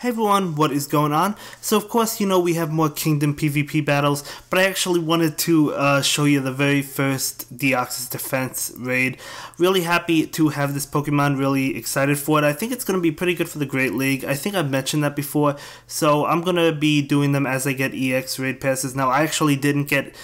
Hey everyone, what is going on? So of course, you know, we have more Kingdom PvP battles, but I actually wanted to show you the very first Deoxys Defense raid. Really happy to have this Pokemon, really excited for it. I think it's going to be pretty good for the Great League. I think I've mentioned that before, so I'm going to be doing them as I get EX raid passes. Now, I actually didn't get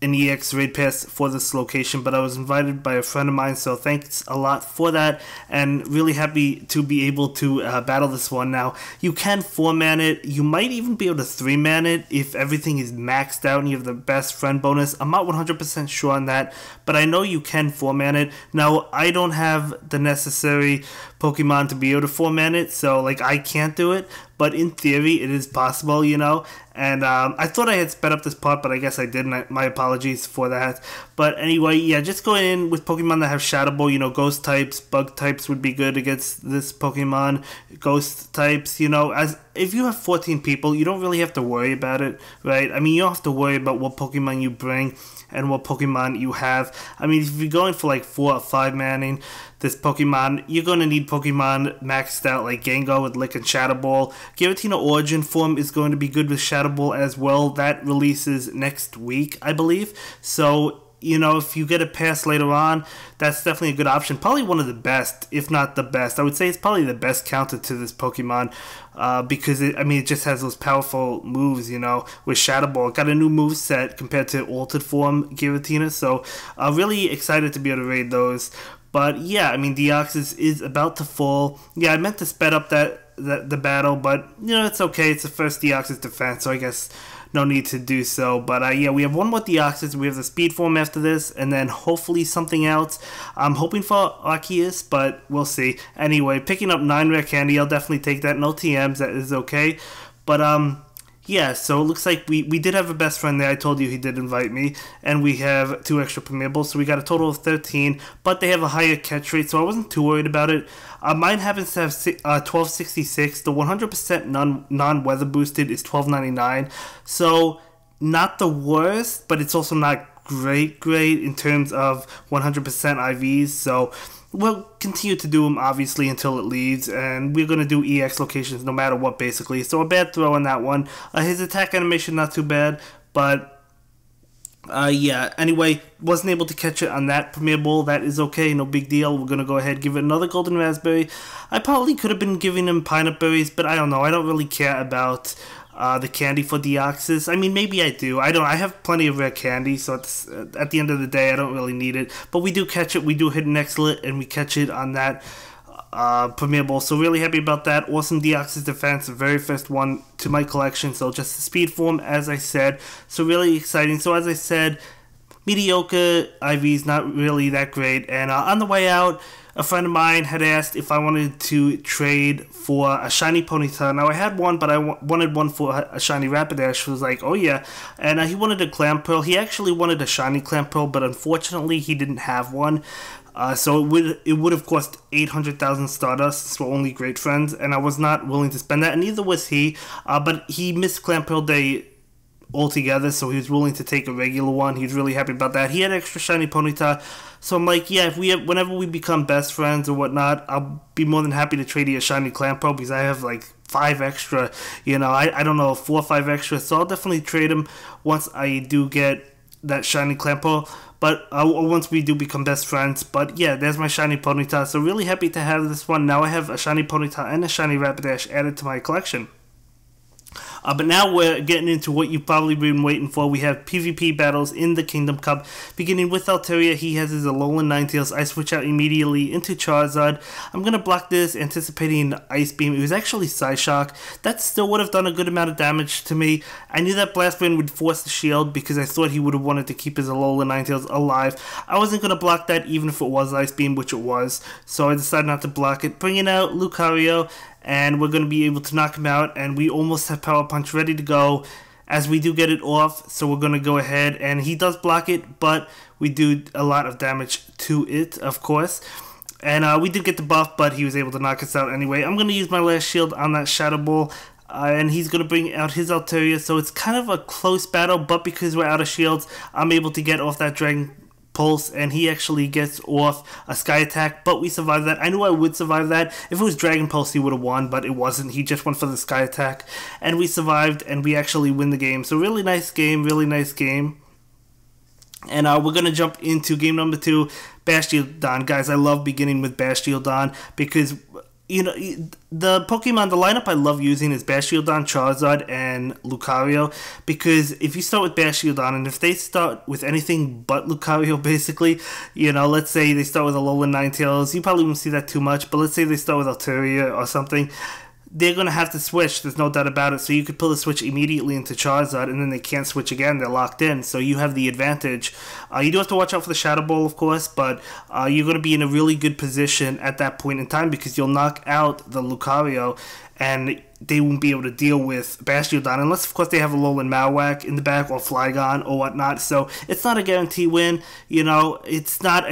an EX raid pass for this location, but I was invited by a friend of mine, so thanks a lot for that, and really happy to be able to battle this one. Now, you can 4-man it, you might even be able to 3-man it if everything is maxed out and you have the best friend bonus. I'm not 100% sure on that, but I know you can 4-man it. Now, I don't have the necessary Pokemon to be able to 4-man it, so like I can't do it, but in theory it is possible, you know. And I thought I had sped up this part, but I guess I didn't. My apologies for that. But anyway, yeah, just go in with Pokemon that have Shadow Ball. You know, Ghost types, Bug types would be good against this Pokemon. Ghost types, you know, as if you have 14 people, you don't really have to worry about it, right? I mean, you don't have to worry about what Pokemon you bring and what Pokemon you have. I mean, if you're going for like 4 or 5 manning this Pokemon, you're going to need Pokemon maxed out like Gengar with Lick and Shadow Ball. Giratina Origin Form is going to be good with Shadow Ball as well. That releases next week, I believe. So, you know, if you get a pass later on, that's definitely a good option. Probably one of the best, if not the best. I would say it's probably the best counter to this Pokemon because, it just has those powerful moves, you know, with Shadow Ball. It got a new move set compared to Altered Form Giratina, so really excited to be able to raid those. But yeah, I mean, Deoxys is about to fall. Yeah, I meant to sped up the battle, but, you know, it's okay. It's the first Deoxys defense, so I guess no need to do so. But yeah, we have one more Deoxys. We have the Speed Form after this, and then hopefully something else. I'm hoping for Arceus, but we'll see. Anyway, picking up 9 rare candy, I'll definitely take that. No TMs, that is okay. But yeah, so it looks like we did have a best friend there. I told you he did invite me. And we have 2 extra permeables, so we got a total of 13. But they have a higher catch rate, so I wasn't too worried about it. Mine happens to have 1266. The 100% non-weather boosted is 1299. So not the worst, but it's also not great in terms of 100% IVs. So we'll continue to do them, obviously, until it leaves, and we're going to do EX locations no matter what, basically. So a bad throw on that one. His attack animation, not too bad, but yeah, anyway, wasn't able to catch it on that permeable. That is okay, no big deal. We're going to go ahead and give it another Golden Raspberry. I probably could have been giving him Pineapple Berries, but I don't know. I don't really care about the candy for Deoxys. I mean, maybe I do. I have plenty of rare candy, so it's, at the end of the day, I don't really need it. But we do catch it. We do hit an Excellent, and we catch it on that permeable. So really happy about that. Awesome Deoxys defense, the very first one to my collection. So just the Speed Form, as I said. So really exciting. So as I said, mediocre IVs, not really that great. And on the way out, a friend of mine had asked if I wanted to trade for a shiny Ponyta. Now, I had one, but I wanted one for a shiny Rapidash. He was like, oh yeah. And he wanted a Clamperl. He actually wanted a shiny Clamperl, but unfortunately, he didn't have one. So it would have cost 800,000 Stardust, so we're only great friends, and I was not willing to spend that, and neither was he. But he missed Clamperl Day altogether, so he was willing to take a regular one. He was really happy about that. He had extra shiny Ponyta, so I'm like, yeah, whenever we become best friends or whatnot, I'll be more than happy to trade you a shiny Clamperl because I have like 5 extra, you know, I don't know, 4 or 5 extra, so I'll definitely trade him once I do get that shiny Clamperl, but once we do become best friends. But yeah, there's my shiny Ponyta, so really happy to have this one. Now I have a shiny Ponyta and a shiny Rapidash added to my collection. But now we're getting into what you've probably been waiting for. We have PvP battles in the Kingdom Cup. Beginning with Altaria, he has his Alolan Ninetales. I switch out immediately into Charizard. I'm going to block this, anticipating Ice Beam. It was actually Psyshock. That still would have done a good amount of damage to me. I knew that Blast Wind would force the shield because I thought he would have wanted to keep his Alolan Ninetales alive. I wasn't going to block that even if it was Ice Beam, which it was. So I decided not to block it. Bringing out Lucario, and we're going to be able to knock him out, and we almost have Power Punch ready to go as we do get it off, so we're going to go ahead, and he does block it, but we do a lot of damage to it, of course. And we did get the buff, but he was able to knock us out anyway. I'm going to use my last shield on that Shadow Ball, and he's going to bring out his Altaria, so it's kind of a close battle, but because we're out of shields, I'm able to get off that Dragon Pulse, and he actually gets off a Sky Attack, but we survived that. I knew I would survive that. If it was Dragon Pulse, he would have won, but it wasn't. He just went for the Sky Attack, and we survived, and we actually win the game. So really nice game, really nice game. And we're going to jump into game number 2, Bastiodon. Guys, I love beginning with Bastiodon because, you know, the Pokemon, the lineup I love using is Bastiodon, Charizard, and Lucario. Because if you start with Bastiodon, and if they start with anything but Lucario, basically, you know, let's say they start with Alolan Ninetales, you probably won't see that too much, but let's say they start with Altaria or something, they're going to have to switch, there's no doubt about it. So you could pull the switch immediately into Charizard, and then they can't switch again, they're locked in, so you have the advantage. You do have to watch out for the Shadow Ball, of course, but you're going to be in a really good position at that point in time because you'll knock out the Lucario, and they won't be able to deal with Bastiodon, unless, of course, they have a Alolan Marowak in the back, or Flygon, or whatnot. So it's not a guarantee win, you know, it's not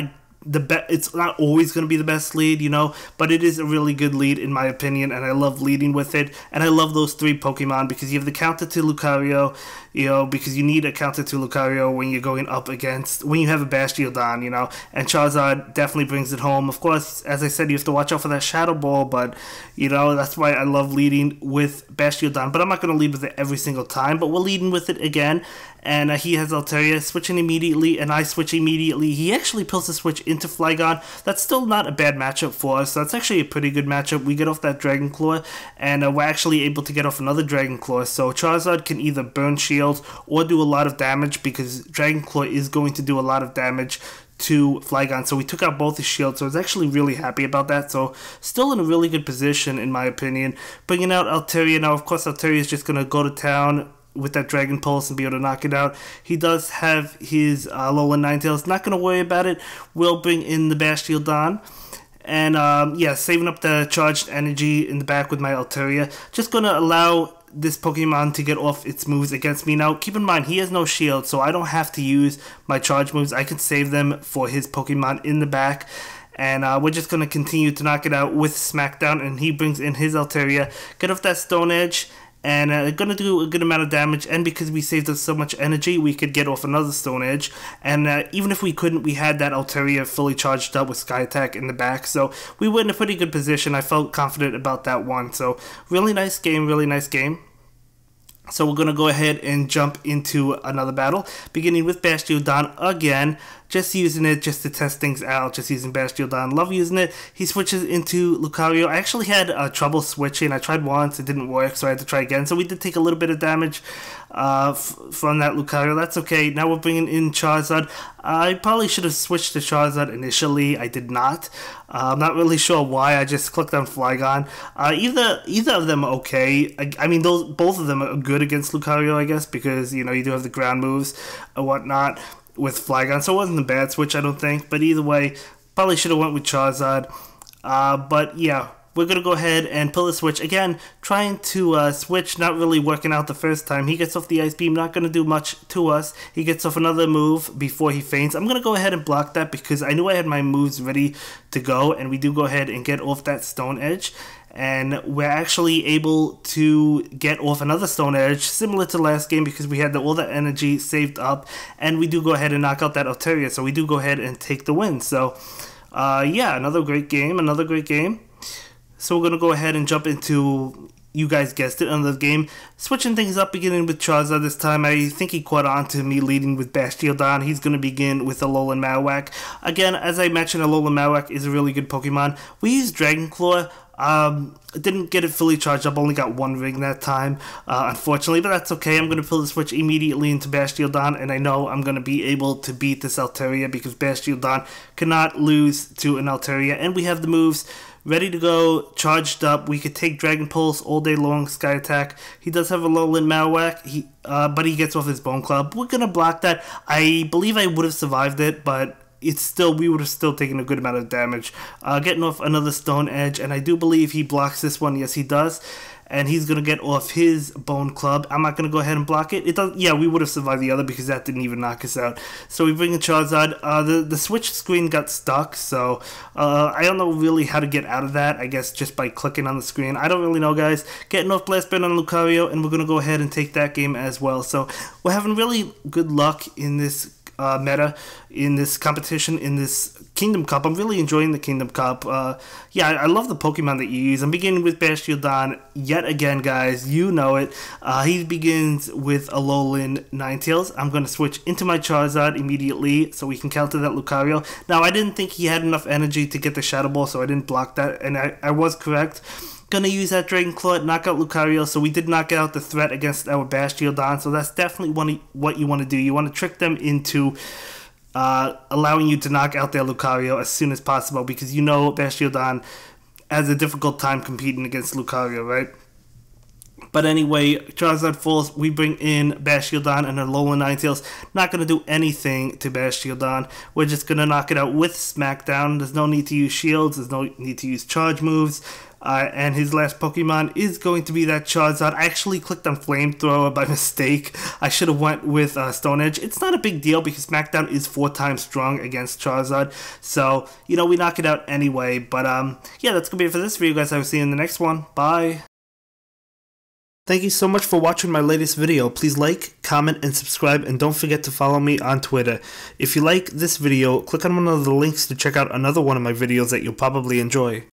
it's not always going to be the best lead, you know, but it is a really good lead in my opinion, and I love leading with it. And I love those 3 Pokemon because you have the counter to Lucario, you know, because you need a counter to Lucario when you're going up against, when you have a Bastiodon, you know, and Charizard definitely brings it home. Of course, as I said, you have to watch out for that Shadow Ball, but, you know, that's why I love leading with Bastiodon. But I'm not going to lead with it every single time, but we're leading with it again. And he has Altaria switching immediately, and I switch immediately. He actually pulls the switch into Flygon. That's still not a bad matchup for us. That's actually a pretty good matchup. We get off that Dragon Claw, and we're actually able to get off another Dragon Claw. So Charizard can either burn shields or do a lot of damage, because Dragon Claw is going to do a lot of damage to Flygon. So we took out both his shields, so I was actually really happy about that. So still in a really good position in my opinion. Bringing out Altaria now, of course Altaria is just going to go to town with that Dragon Pulse and be able to knock it out. He does have his Alolan Ninetales, not going to worry about it. We'll bring in the Bastiodon. And yeah, saving up the charged energy in the back with my Altaria. Just going to allow this Pokemon to get off its moves against me. Now, keep in mind, he has no shield, so I don't have to use my charge moves. I can save them for his Pokemon in the back. And we're just going to continue to knock it out with Smackdown. And he brings in his Altaria. Get off that Stone Edge. And going to do a good amount of damage, and because we saved us so much energy, we could get off another Stone Edge. And even if we couldn't, we had that Altaria fully charged up with Sky Attack in the back, so we were in a pretty good position. I felt confident about that one, so really nice game, really nice game. So we're going to go ahead and jump into another battle, beginning with Bastiodon again. Just using it just to test things out, just using Bastiodon. Love using it. He switches into Lucario. I actually had trouble switching. I tried once, it didn't work, so I had to try again. So we did take a little bit of damage from that Lucario. That's okay. Now we're bringing in Charizard. I probably should have switched to Charizard initially. I did not. I'm not really sure why. I just clicked on Flygon. Either of them are okay. I mean, both of them are good against Lucario, I guess, because, you know, you do have the ground moves or whatnot with Flygon, so it wasn't a bad switch, I don't think. But either way, probably should have went with Charizard. But yeah, we're going to go ahead and pull the switch. Again, trying to switch, not really working out the first time. He gets off the Ice Beam, not going to do much to us. He gets off another move before he faints. I'm going to go ahead and block that because I knew I had my moves ready to go, and we do go ahead and get off that Stone Edge. And we're actually able to get off another Stone Edge, similar to last game, because we had all that energy saved up, and we do go ahead and knock out that Altaria, so we do go ahead and take the win. So, yeah, another great game, another great game. So we're going to go ahead and jump into, you guys guessed it, another game. Switching things up, beginning with Charizard this time. I think he caught on to me leading with Bastiodon. He's going to begin with Alolan Marowak. Again, as I mentioned, Alolan Marowak is a really good Pokemon. We used Dragon Claw. Didn't get it fully charged up, only got one ring that time, unfortunately, but that's okay. I'm going to pull the switch immediately into Bastiodon, and I know I'm going to be able to beat this Altaria because Bastiodon cannot lose to an Altaria, and we have the moves ready to go, charged up. We could take Dragon Pulse all day long, Sky Attack. He does have a Alolan Marowak, but he gets off his Bone Club. We're going to block that. I believe I would have survived it, but it's still, we would have still taken a good amount of damage. Getting off another Stone Edge, and I do believe he blocks this one. Yes, he does. And he's going to get off his Bone Club. I'm not going to go ahead and block it. It does, yeah, we would have survived the other because that didn't even knock us out. So we bring in Charizard. The switch screen got stuck, so I don't know really how to get out of that. I guess just by clicking on the screen. I don't really know, guys. Getting off Blast Burn on Lucario, and we're going to go ahead and take that game as well. So we're having really good luck in this meta in this competition, in this Kingdom Cup. I'm really enjoying the Kingdom Cup. Yeah, I love the Pokemon that you use. I'm beginning with Bastiodon yet again, guys. You know it. He begins with Alolan Ninetales. I'm going to switch into my Charizard immediately so we can counter that Lucario. Now, I didn't think he had enough energy to get the Shadow Ball, so I didn't block that, and I was correct. Gonna use that Dragon Claw, knock out Lucario, so we did knock out the threat against our Bastiodon, so that's definitely what you want to do. You want to trick them into allowing you to knock out their Lucario as soon as possible, because you know Bastiodon has a difficult time competing against Lucario, right? But anyway, Charizard falls, we bring in Bastiodon and Alolan Ninetales. Not going to do anything to Bastiodon. We're just going to knock it out with Smackdown. There's no need to use shields. There's no need to use charge moves. And his last Pokemon is going to be that Charizard. I actually clicked on Flamethrower by mistake. I should have went with Stone Edge. It's not a big deal because Smackdown is 4 times strong against Charizard. So, you know, we knock it out anyway. But, yeah, that's going to be it for this video, guys. I will see you in the next one. Bye. Thank you so much for watching my latest video. Please like, comment, and subscribe, and don't forget to follow me on Twitter. If you like this video, click on one of the links to check out another one of my videos that you'll probably enjoy.